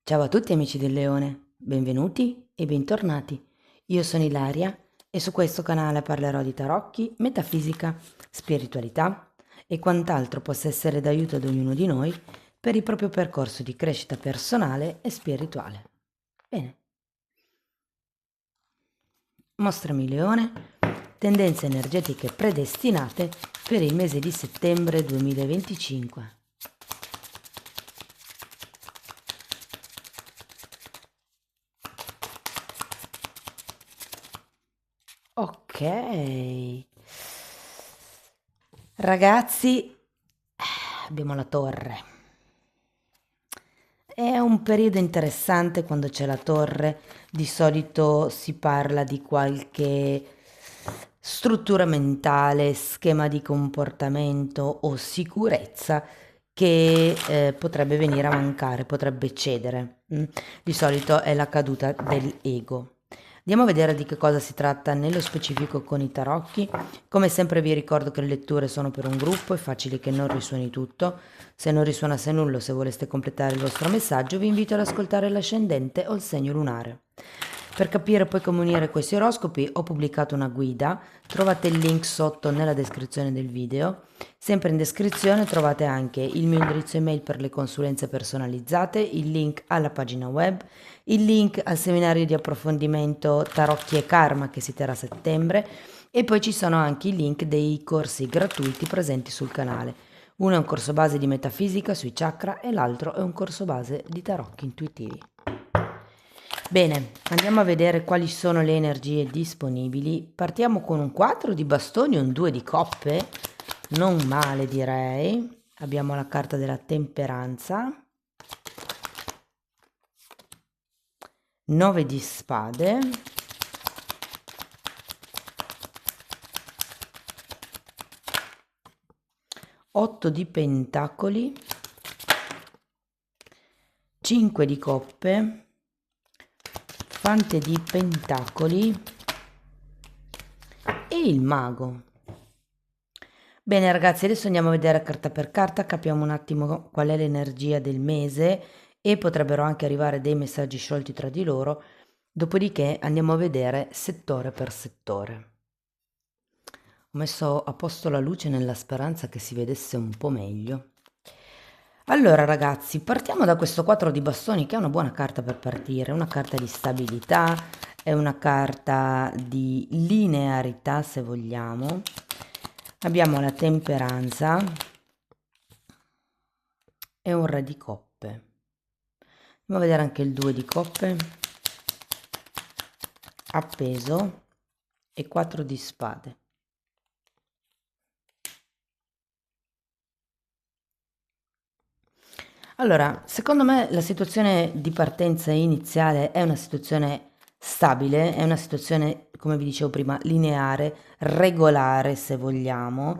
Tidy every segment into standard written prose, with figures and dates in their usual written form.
Ciao a tutti amici del Leone, benvenuti e bentornati. Io sono Ilaria e su questo canale parlerò di tarocchi, metafisica, spiritualità e quant'altro possa essere d'aiuto ad ognuno di noi per il proprio percorso di crescita personale e spirituale. Bene, mostrami Leone, tendenze energetiche predestinate per il mese di settembre 2025. Ok, ragazzi, abbiamo la torre. È un periodo interessante quando c'è la torre, di solito si parla di qualche struttura mentale, schema di comportamento o sicurezza che potrebbe venire a mancare, potrebbe cedere. Di solito è la caduta dell'ego. Andiamo a vedere di che cosa si tratta nello specifico con i tarocchi. Come sempre vi ricordo che le letture sono per un gruppo, è facile che non risuoni tutto. Se non risuonasse nulla, se voleste completare il vostro messaggio, vi invito ad ascoltare l'ascendente o il segno lunare. Per capire poi come unire questi oroscopi ho pubblicato una guida, trovate il link sotto nella descrizione del video. Sempre in descrizione trovate anche il mio indirizzo email per le consulenze personalizzate, il link alla pagina web, il link al seminario di approfondimento Tarocchi e Karma che si terrà a settembre e poi ci sono anche i link dei corsi gratuiti presenti sul canale. Uno è un corso base di metafisica sui chakra e l'altro è un corso base di tarocchi intuitivi. Bene, andiamo a vedere quali sono le energie disponibili. Partiamo con un 4 di bastoni e un 2 di coppe. Non male direi. Abbiamo la carta della temperanza. 9 di spade. 8 di pentacoli. 5 di coppe. Fante di pentacoli e il mago. Bene ragazzi, adesso andiamo a vedere carta per carta, capiamo un attimo qual è l'energia del mese e potrebbero anche arrivare dei messaggi sciolti tra di loro, dopodiché andiamo a vedere settore per settore. Ho messo a posto la luce nella speranza che si vedesse un po' meglio. Allora ragazzi, partiamo da questo 4 di bastoni che è una buona carta per partire, una carta di stabilità, è una carta di linearità se vogliamo. Abbiamo la temperanza e un re di coppe. Andiamo a vedere anche il 2 di coppe, appeso e 4 di spade. Allora, secondo me la situazione di partenza iniziale è una situazione stabile, è una situazione, come vi dicevo prima, lineare, regolare se vogliamo.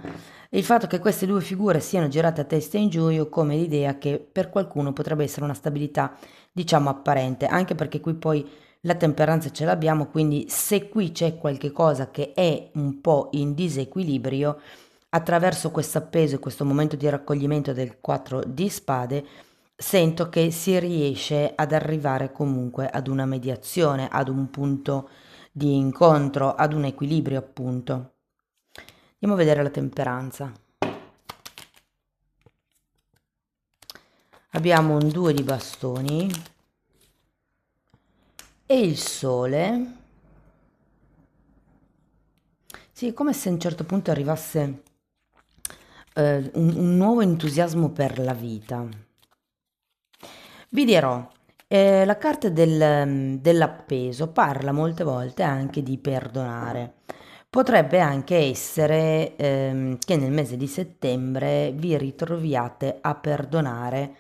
Il fatto che queste due figure siano girate a testa in giù, io come l'idea che per qualcuno potrebbe essere una stabilità, diciamo, apparente, anche perché qui poi la temperanza ce l'abbiamo, quindi se qui c'è qualche cosa che è un po' in disequilibrio, attraverso questo appeso e questo momento di raccoglimento del 4 di spade, sento che si riesce ad arrivare comunque ad una mediazione, ad un punto di incontro, ad un equilibrio appunto. Andiamo a vedere la temperanza. Abbiamo un 2 di bastoni e il sole. Sì, è come se a un certo punto arrivasse un nuovo entusiasmo per la vita. Vi dirò, la carta dell'appeso parla molte volte anche di perdonare. Potrebbe anche essere che nel mese di settembre vi ritroviate a perdonare.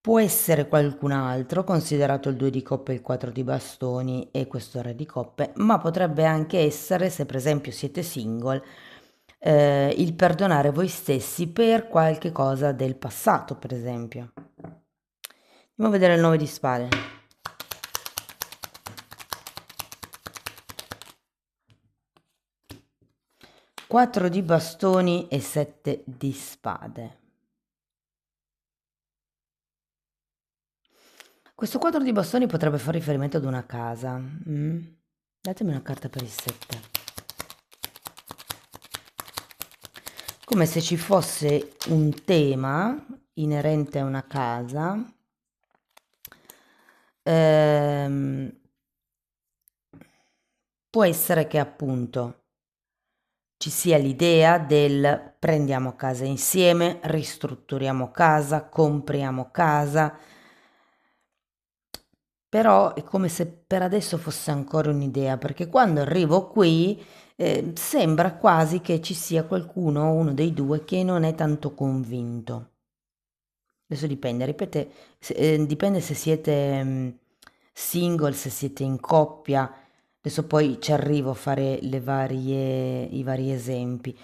Può essere qualcun altro, considerato il 2 di coppe, il 4 di bastoni e questo re di coppe, ma potrebbe anche essere, se per esempio siete single, il perdonare voi stessi per qualche cosa del passato, per esempio. Andiamo a vedere il 9 di spade. Quattro di bastoni e 7 di spade. Questo quadro di bastoni potrebbe fare riferimento ad una casa. Datemi una carta per il 7. Come se ci fosse un tema inerente a una casa. Può essere che appunto ci sia l'idea del prendiamo casa insieme, ristrutturiamo casa, compriamo casa, però è come se per adesso fosse ancora un'idea, perché quando arrivo qui sembra quasi che ci sia qualcuno, uno dei due, che non è tanto convinto. Adesso dipende, ripete, dipende se siete single, se siete in coppia. Adesso poi ci arrivo a fare i vari esempi.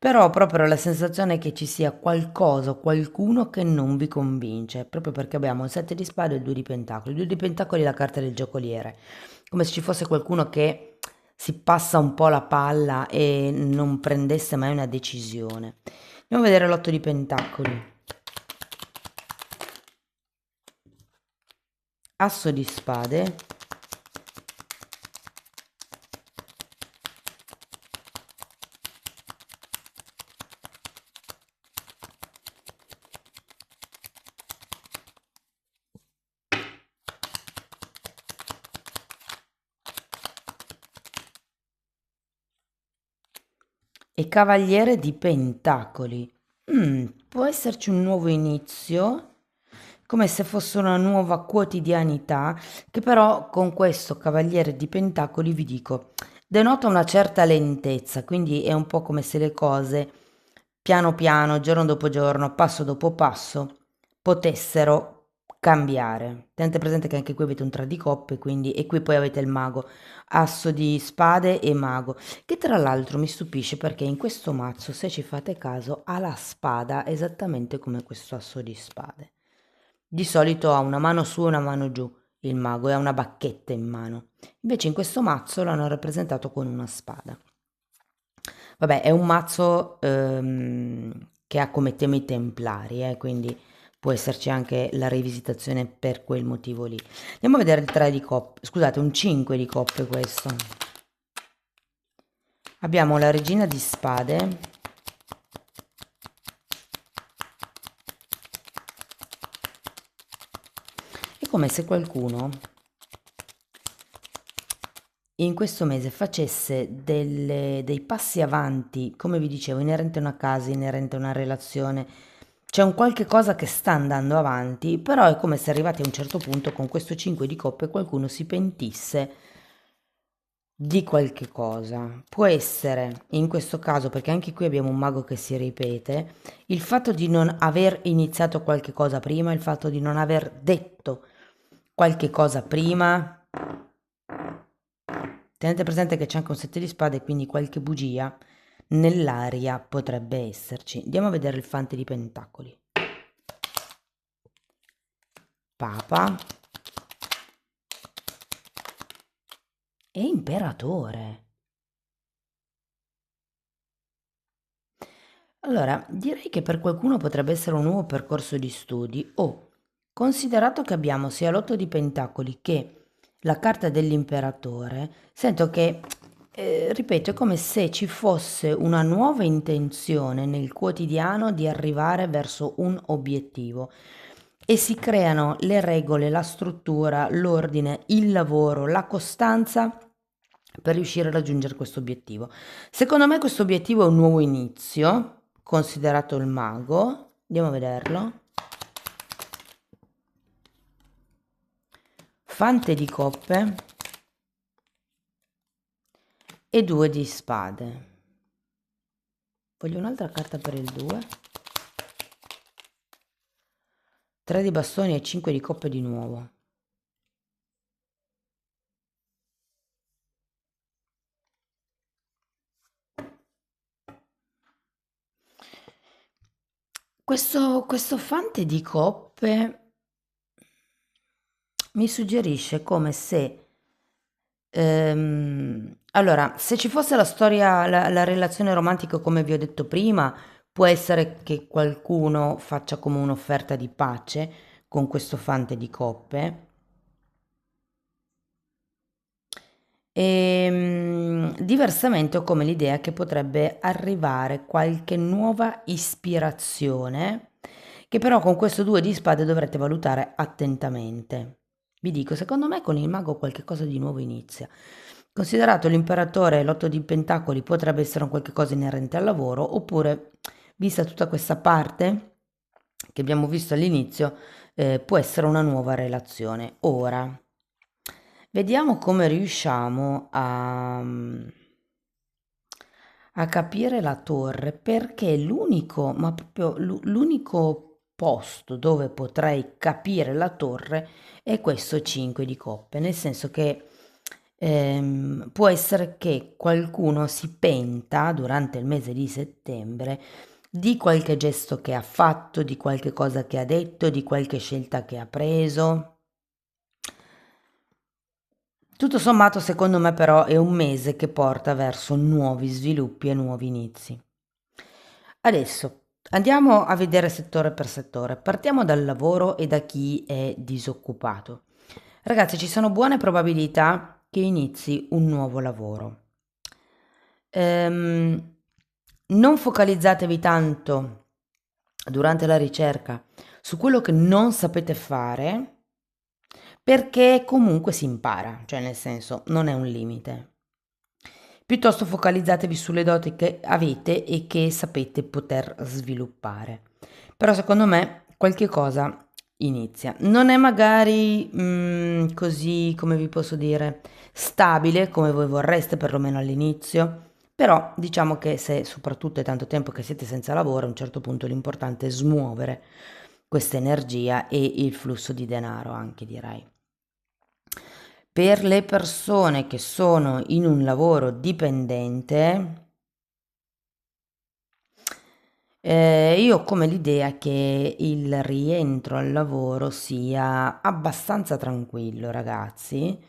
Però proprio la sensazione è che ci sia qualcosa o qualcuno che non vi convince, proprio perché abbiamo il 7 di spade e il 2 di pentacoli. Il 2 di pentacoli è la carta del giocoliere, come se ci fosse qualcuno che si passa un po' la palla e non prendesse mai una decisione. Andiamo a vedere l'8 di pentacoli. Asso di spade. E cavaliere di pentacoli. Può esserci un nuovo inizio, come se fosse una nuova quotidianità, che però con questo cavaliere di pentacoli vi dico, denota una certa lentezza, quindi è un po' come se le cose piano piano, giorno dopo giorno, passo dopo passo, potessero cambiare. Tenete presente che anche qui avete un 3 di coppe, quindi, e qui poi avete il mago, asso di spade e mago, che tra l'altro mi stupisce perché in questo mazzo, se ci fate caso, ha la spada esattamente come questo asso di spade. Di solito ha una mano su e una mano giù il mago e ha una bacchetta in mano. Invece in questo mazzo l'hanno rappresentato con una spada. Vabbè, è un mazzo che ha come tema i templari, quindi può esserci anche la rivisitazione per quel motivo lì. Andiamo a vedere il 3 di coppe, scusate, un 5 di coppe questo. Abbiamo la regina di spade. È come se qualcuno in questo mese facesse dei passi avanti, come vi dicevo, inerente a una casa, inerente a una relazione. C'è un qualche cosa che sta andando avanti, però è come se arrivati a un certo punto con questo 5 di coppe qualcuno si pentisse di qualche cosa. Può essere, in questo caso, perché anche qui abbiamo un mago che si ripete, il fatto di non aver iniziato qualche cosa prima, il fatto di non aver detto qualche cosa prima. Tenete presente che c'è anche un 7 di spade, quindi qualche bugia nell'aria potrebbe esserci. Andiamo a vedere il fante di pentacoli. Papa e imperatore. Allora, direi che per qualcuno potrebbe essere un nuovo percorso di studi o, considerato che abbiamo sia l'otto di pentacoli che la carta dell'imperatore, sento che, ripeto, è come se ci fosse una nuova intenzione nel quotidiano di arrivare verso un obiettivo e si creano le regole, la struttura, l'ordine, il lavoro, la costanza per riuscire a raggiungere questo obiettivo. Secondo me questo obiettivo è un nuovo inizio, considerato il mago. Andiamo a vederlo. Fante di coppe e 2 di spade. Voglio un'altra carta per il 2. 3 di bastoni e 5 di coppe di nuovo. Questo fante di coppe mi suggerisce come se allora, se ci fosse la storia, la relazione romantica come vi ho detto prima, può essere che qualcuno faccia come un'offerta di pace con questo fante di coppe. Diversamente ho come l'idea che potrebbe arrivare qualche nuova ispirazione, che però con questo 2 di spade dovrete valutare attentamente. Vi dico, secondo me con il mago qualche cosa di nuovo inizia. Considerato l'imperatore e l'8 di pentacoli potrebbe essere un qualche cosa inerente al lavoro, oppure, vista tutta questa parte che abbiamo visto all'inizio, può essere una nuova relazione. Ora, vediamo come riusciamo a capire la torre, perché l'unico, ma proprio l'unico posto dove potrei capire la torre è questo 5 di coppe, nel senso che può essere che qualcuno si penta durante il mese di settembre di qualche gesto che ha fatto, di qualche cosa che ha detto, di qualche scelta che ha preso. Tutto sommato, secondo me, però, è un mese che porta verso nuovi sviluppi e nuovi inizi. Adesso andiamo a vedere settore per settore. Partiamo dal lavoro e da chi è disoccupato. Ragazzi, ci sono buone probabilità che inizi un nuovo lavoro. Ehm, Non focalizzatevi tanto durante la ricerca su quello che non sapete fare, perché comunque si impara, cioè nel senso non è un limite. Piuttosto focalizzatevi sulle doti che avete e che sapete poter sviluppare. Però secondo me qualche cosa inizia. Non è magari così, come vi posso dire, stabile come voi vorreste, perlomeno all'inizio. Però diciamo che se soprattutto è tanto tempo che siete senza lavoro, a un certo punto l'importante è smuovere questa energia e il flusso di denaro anche, direi. Per le persone che sono in un lavoro dipendente, io ho come l'idea che il rientro al lavoro sia abbastanza tranquillo, ragazzi.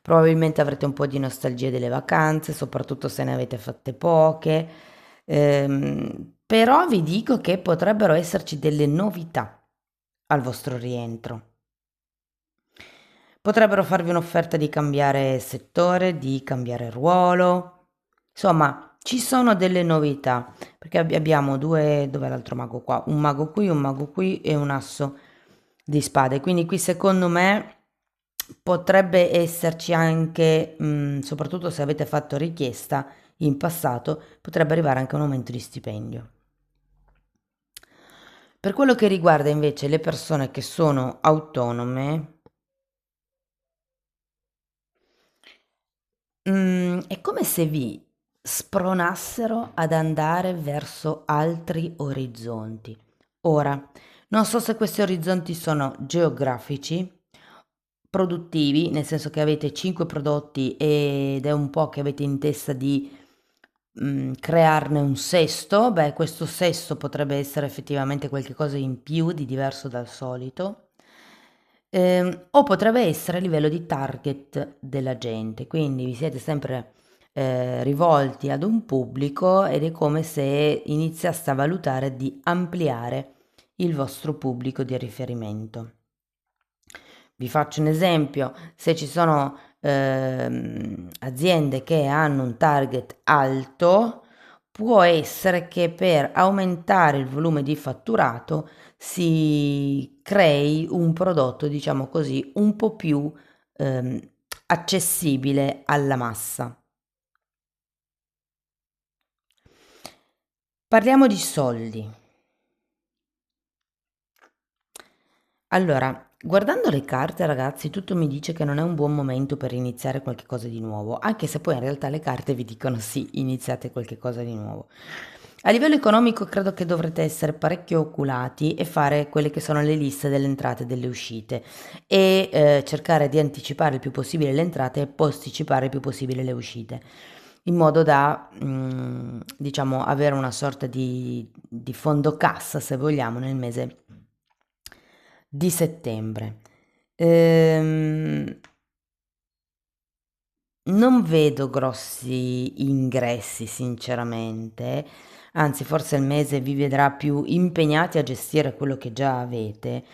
Probabilmente avrete un po' di nostalgia delle vacanze, soprattutto se ne avete fatte poche. Però vi dico che potrebbero esserci delle novità al vostro rientro. Potrebbero farvi un'offerta di cambiare settore, di cambiare ruolo. Insomma, ci sono delle novità, perché abbiamo due, dov'è l'altro mago qua? Un mago qui e un asso di spade. Quindi qui secondo me potrebbe esserci anche, soprattutto se avete fatto richiesta in passato, potrebbe arrivare anche un aumento di stipendio. Per quello che riguarda invece le persone che sono autonome, è come se vi spronassero ad andare verso altri orizzonti. Ora, non so se questi orizzonti sono geografici, produttivi, nel senso che avete 5 prodotti ed è un po' che avete in testa di crearne un sesto. Beh, questo sesto potrebbe essere effettivamente qualcosa in più, di diverso dal solito. O potrebbe essere a livello di target della gente, quindi vi siete sempre rivolti ad un pubblico ed è come se iniziaste a valutare di ampliare il vostro pubblico di riferimento. Vi faccio un esempio: se ci sono aziende che hanno un target alto, può essere che per aumentare il volume di fatturato si crei un prodotto, diciamo così, un po' più ehm, accessibile alla massa. Parliamo di soldi. Allora, guardando le carte, ragazzi, tutto mi dice che non è un buon momento per iniziare qualche cosa di nuovo, anche se poi in realtà le carte vi dicono sì, iniziate qualche cosa di nuovo. A livello economico credo che dovrete essere parecchio oculati e fare quelle che sono le liste delle entrate e delle uscite e cercare di anticipare il più possibile le entrate e posticipare il più possibile le uscite, in modo da, diciamo, avere una sorta di fondo cassa, se vogliamo, nel mese di settembre. Ehm, Non vedo grossi ingressi sinceramente, anzi forse il mese vi vedrà più impegnati a gestire quello che già avete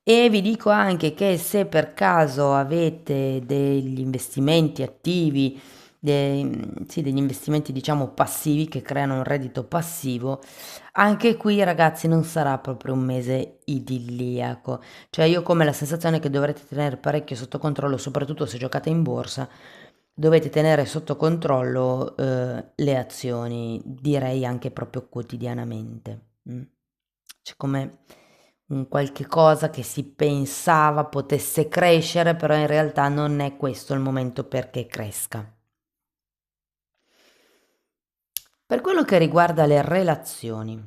E vi dico anche che se per caso avete degli investimenti attivi, sì, degli investimenti diciamo passivi che creano un reddito passivo, anche qui ragazzi non sarà proprio un mese idilliaco. Cioè io ho come la sensazione che dovrete tenere parecchio sotto controllo, soprattutto se giocate in borsa, dovete tenere sotto controllo le azioni, direi anche proprio quotidianamente. C'è come un qualche cosa che si pensava potesse crescere, però in realtà non è questo il momento perché cresca. Per quello che riguarda le relazioni,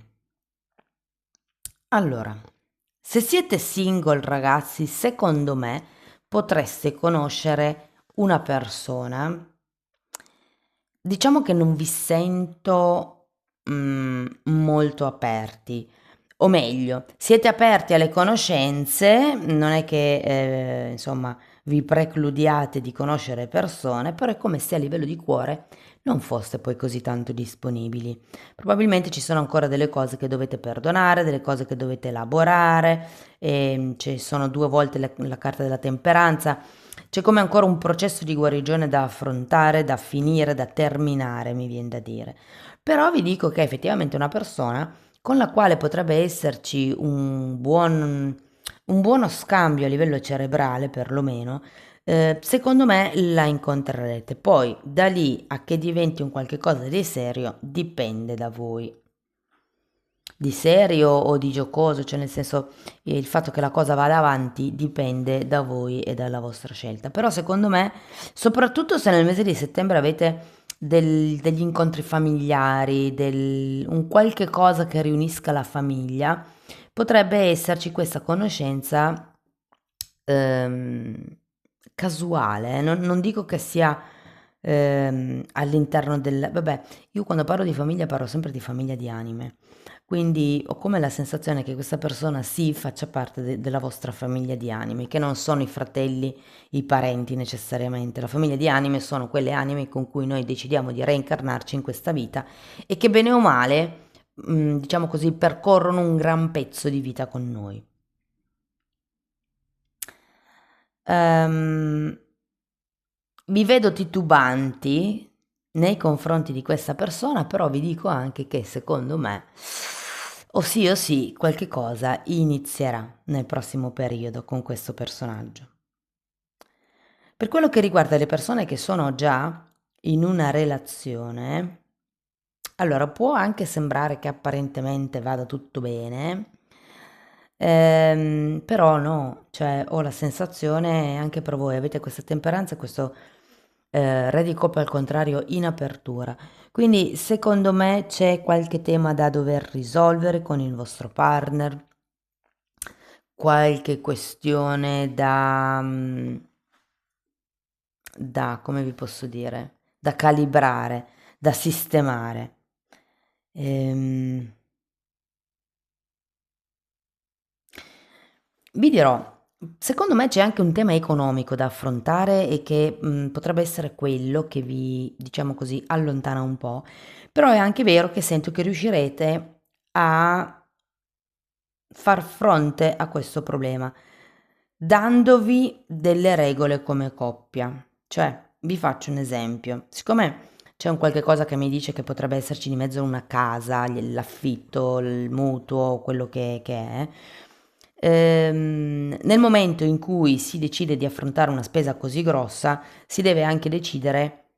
allora, se siete single ragazzi, secondo me potreste conoscere una persona. Diciamo che non vi sento molto aperti, o meglio, siete aperti alle conoscenze, non è che insomma vi precludiate di conoscere persone, però è come se a livello di cuore non foste poi così tanto disponibili. Probabilmente ci sono ancora delle cose che dovete perdonare, delle cose che dovete elaborare, e ci sono due volte la carta della temperanza. C'è come ancora un processo di guarigione da affrontare, da finire, da terminare, mi viene da dire. Però vi dico che è effettivamente una persona con la quale potrebbe esserci un buono scambio a livello cerebrale, perlomeno. Secondo me la incontrerete. Poi da lì a che diventi un qualche cosa di serio dipende da voi. Di serio o di giocoso, cioè nel senso il fatto che la cosa vada avanti dipende da voi e dalla vostra scelta. Però secondo me, soprattutto se nel mese di settembre avete degli incontri familiari, un qualche cosa che riunisca la famiglia, potrebbe esserci questa conoscenza ehm, casuale. Non dico che sia all'interno del... Vabbè, io quando parlo di famiglia parlo sempre di famiglia di anime. Quindi ho come la sensazione che questa persona sì faccia parte della vostra famiglia di anime, che non sono i fratelli, i parenti necessariamente. La famiglia di anime sono quelle anime con cui noi decidiamo di reincarnarci in questa vita e che bene o male, diciamo così, percorrono un gran pezzo di vita con noi. Ehm, Vi vedo titubanti nei confronti di questa persona, però vi dico anche che secondo me o sì, qualche cosa inizierà nel prossimo periodo con questo personaggio. Per quello che riguarda le persone che sono già in una relazione, allora può anche sembrare che apparentemente vada tutto bene, però no, cioè ho la sensazione, anche per voi avete questa temperanza, questo re di coppe al contrario in apertura. Quindi secondo me c'è qualche tema da dover risolvere con il vostro partner, qualche questione come vi posso dire, da calibrare, da sistemare. Ehm, Vi dirò, secondo me c'è anche un tema economico da affrontare e che potrebbe essere quello che vi, diciamo così, allontana un po', però è anche vero che sento che riuscirete a far fronte a questo problema, dandovi delle regole come coppia. Cioè, vi faccio un esempio. Siccome c'è un qualche cosa che mi dice che potrebbe esserci di mezzo una casa, l'affitto, il mutuo, quello che è, nel momento in cui si decide di affrontare una spesa così grossa, si deve anche decidere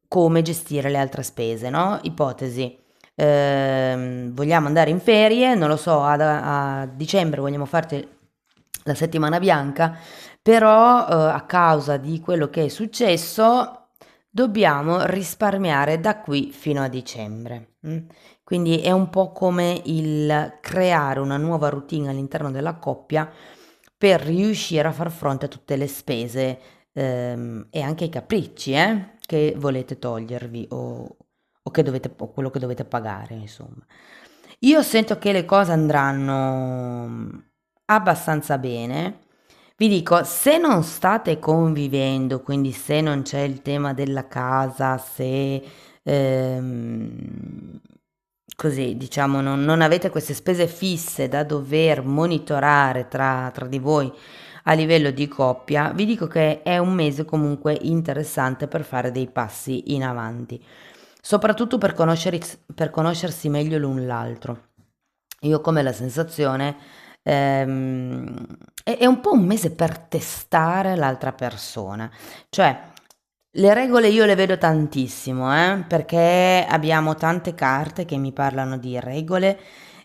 come gestire le altre spese, no? Ipotesi, vogliamo andare in ferie, non lo so, a dicembre vogliamo farci la settimana bianca, però a causa di quello che è successo dobbiamo risparmiare da qui fino a dicembre. Quindi è un po' come il creare una nuova routine all'interno della coppia per riuscire a far fronte a tutte le spese e anche ai capricci che volete togliervi o che dovete, o quello che dovete pagare, insomma. Io sento che le cose andranno abbastanza bene. Vi dico, se non state convivendo, quindi se non c'è il tema della casa, se ehm, così diciamo non avete queste spese fisse da dover monitorare tra di voi a livello di coppia, vi dico che è un mese comunque interessante per fare dei passi in avanti, soprattutto per conoscersi meglio l'un l'altro. Io ho come la sensazione, è un po' un mese per testare l'altra persona, cioè le regole io le vedo tantissimo, perché abbiamo tante carte che mi parlano di regole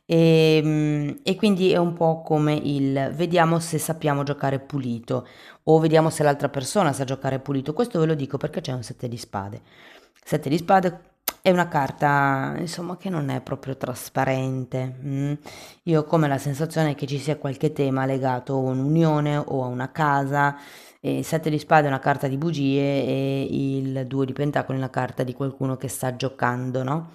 e quindi è un po' come il vediamo se sappiamo giocare pulito o vediamo se l'altra persona sa giocare pulito. Questo ve lo dico perché c'è un sette di spade. Sette di spade è una carta, insomma, che non è proprio trasparente. Io ho come la sensazione che ci sia qualche tema legato a un'unione o a una casa. E sette di spade è una carta di bugie e il due di pentacoli è una carta di qualcuno che sta giocando, no?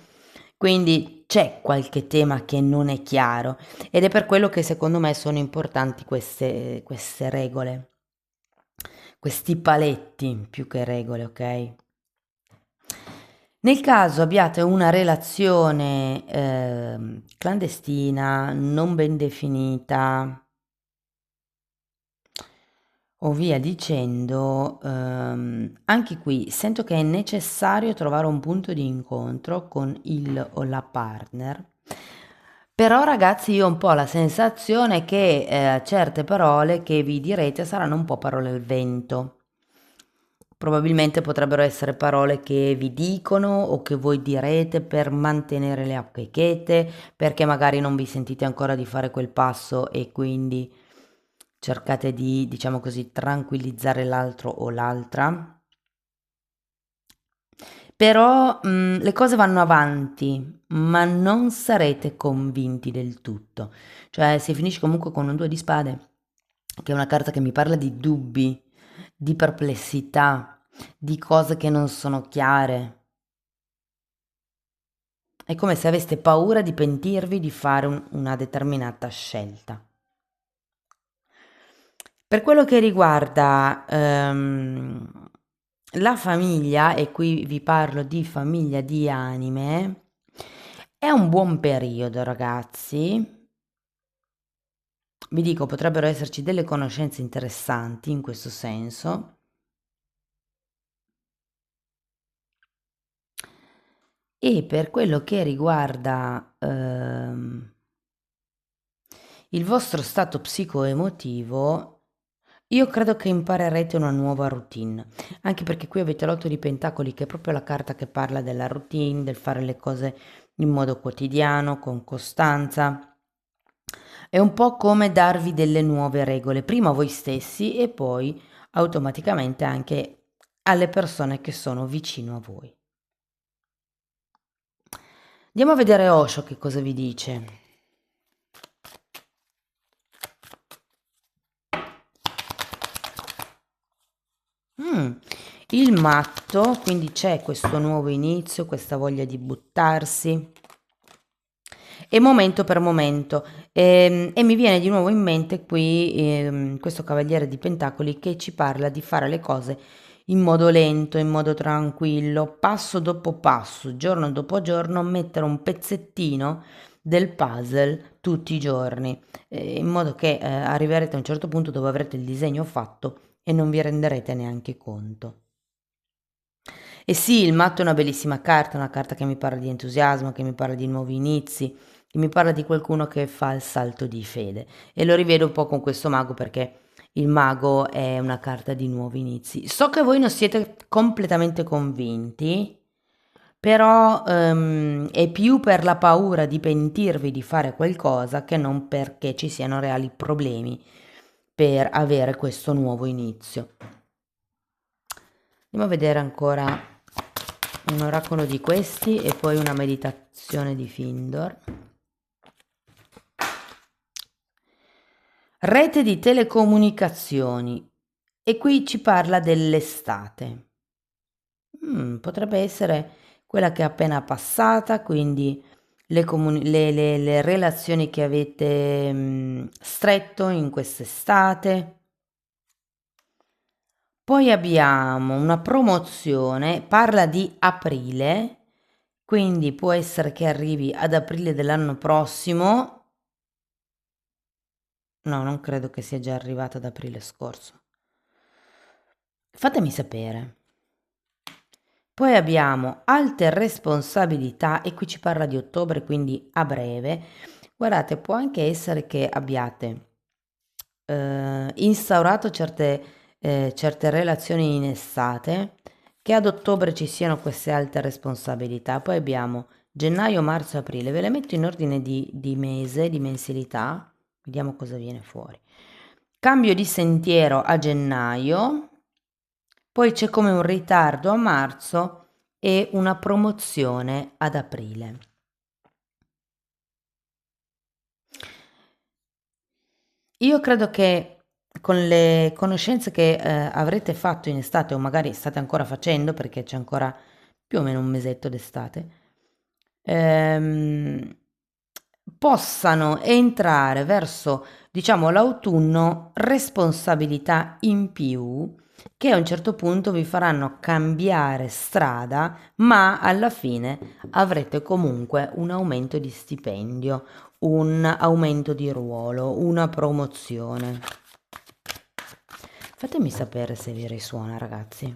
Quindi c'è qualche tema che non è chiaro ed è per quello che secondo me sono importanti queste regole, questi paletti più che regole, ok? Nel caso abbiate una relazione clandestina, non ben definita, o via dicendo, anche qui sento che è necessario trovare un punto di incontro con il o la partner. Però ragazzi io ho un po' la sensazione che certe parole che vi direte saranno un po' parole al vento. Probabilmente potrebbero essere parole che vi dicono o che voi direte per mantenere le acque chete, perché magari non vi sentite ancora di fare quel passo e quindi cercate di, diciamo così, tranquillizzare l'altro o l'altra. Però le cose vanno avanti, ma non sarete convinti del tutto. Cioè, si finisce comunque con un due di spade, che è una carta che mi parla di dubbi, di perplessità, di cose che non sono chiare. È come se aveste paura di pentirvi di fare una determinata scelta. Per quello che riguarda la famiglia, e qui vi parlo di famiglia di anime, è un buon periodo, ragazzi. Vi dico, potrebbero esserci delle conoscenze interessanti in questo senso. E per quello che riguarda il vostro stato psicoemotivo, io credo che imparerete una nuova routine, anche perché qui avete l'otto di pentacoli che è proprio la carta che parla della routine, del fare le cose in modo quotidiano, con costanza. È un po' come darvi delle nuove regole, prima a voi stessi e poi automaticamente anche alle persone che sono vicino a voi. Andiamo a vedere Osho che cosa vi dice. Mm, il matto, quindi c'è questo nuovo inizio, questa voglia di buttarsi. E momento per momento. E mi viene di nuovo in mente qui questo Cavaliere di Pentacoli che ci parla di fare le cose in modo lento, in modo tranquillo, passo dopo passo, giorno dopo giorno, mettere un pezzettino del puzzle tutti i giorni, in modo che arriverete a un certo punto dove avrete il disegno fatto e non vi renderete neanche conto. E sì, il matto è una bellissima carta, una carta che mi parla di entusiasmo, che mi parla di nuovi inizi, che mi parla di qualcuno che fa il salto di fede. E lo rivedo un po' con questo mago perché il mago è una carta di nuovi inizi. So che voi non siete completamente convinti, però è più per la paura di pentirvi di fare qualcosa che non perché ci siano reali problemi per avere questo nuovo inizio. Andiamo a vedere ancora un oracolo di questi e poi una meditazione di Findor. Rete di telecomunicazioni. E qui ci parla dell'estate. Potrebbe essere quella che è appena passata, quindi le relazioni che avete stretto in quest'estate. Poi abbiamo una promozione, parla di aprile, quindi può essere che arrivi ad aprile dell'anno prossimo. No, non credo che sia già arrivata ad aprile scorso. Fatemi sapere. Poi abbiamo alte responsabilità e qui ci parla di ottobre, quindi a breve. Guardate, può anche essere che abbiate instaurato certe relazioni in estate, che ad ottobre ci siano queste alte responsabilità. Poi abbiamo gennaio, marzo, aprile. Ve le metto in ordine di mese, di mensilità. Vediamo cosa viene fuori. Cambio di sentiero a gennaio, poi c'è come un ritardo a marzo e una promozione ad aprile. Io credo che con le conoscenze che avrete fatto in estate o magari state ancora facendo perché c'è ancora più o meno un mesetto d'estate, possano entrare verso, diciamo, l'autunno responsabilità in più che a un certo punto vi faranno cambiare strada, ma alla fine avrete comunque un aumento di stipendio, un aumento di ruolo, una promozione. Fatemi sapere se vi risuona, ragazzi.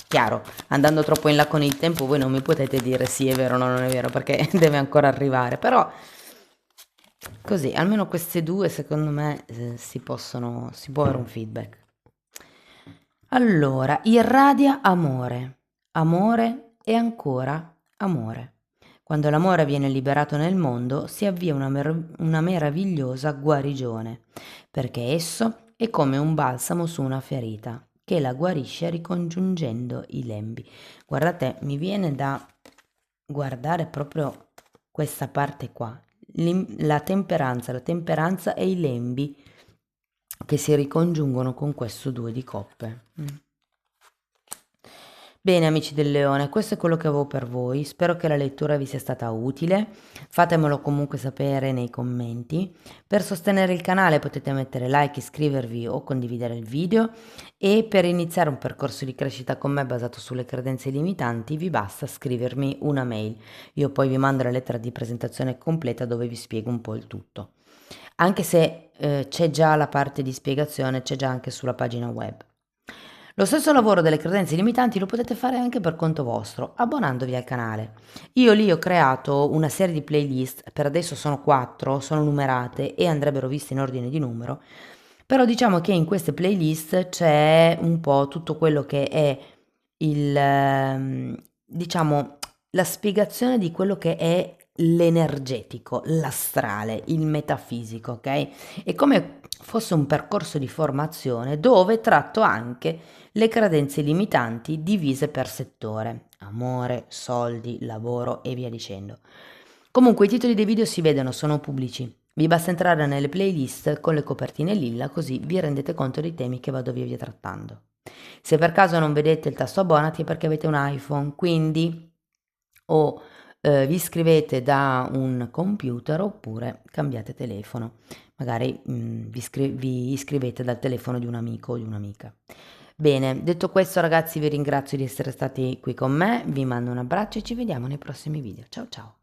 Chiaro, andando troppo in là con il tempo voi non mi potete dire sì è vero o no, non è vero, perché deve ancora arrivare, però così, almeno queste due secondo me si può avere un feedback. Allora, irradia amore, amore e ancora amore. Quando l'amore viene liberato nel mondo si avvia una meravigliosa guarigione, perché esso è come un balsamo su una ferita che la guarisce ricongiungendo i lembi. Guardate, mi viene da guardare proprio questa parte qua, la temperanza e i lembi che si ricongiungono con questo 2 di coppe. Bene amici del leone, questo è quello che avevo per voi, spero che la lettura vi sia stata utile, fatemelo comunque sapere nei commenti. Per sostenere il canale potete mettere like, iscrivervi o condividere il video e per iniziare un percorso di crescita con me basato sulle credenze limitanti vi basta scrivermi una mail, io poi vi mando la lettera di presentazione completa dove vi spiego un po' il tutto. Anche se c'è già la parte di spiegazione, c'è già anche sulla pagina web. Lo stesso lavoro delle credenze limitanti lo potete fare anche per conto vostro, abbonandovi al canale. Io lì ho creato una serie di playlist, per adesso sono 4, sono numerate e andrebbero viste in ordine di numero, però diciamo che in queste playlist c'è un po' tutto quello che è diciamo, la spiegazione di quello che è l'energetico, l'astrale, il metafisico, ok? È come fosse un percorso di formazione dove tratto anche le credenze limitanti divise per settore, amore, soldi, lavoro e via dicendo. Comunque i titoli dei video si vedono, sono pubblici. Vi basta entrare nelle playlist con le copertine lilla così vi rendete conto dei temi che vado via trattando. Se per caso non vedete il tasto abbonati è perché avete un iPhone, quindi o vi iscrivete da un computer oppure cambiate telefono. Magari vi iscrivete dal telefono di un amico o di un'amica. Bene, detto questo ragazzi vi ringrazio di essere stati qui con me, vi mando un abbraccio e ci vediamo nei prossimi video. Ciao ciao!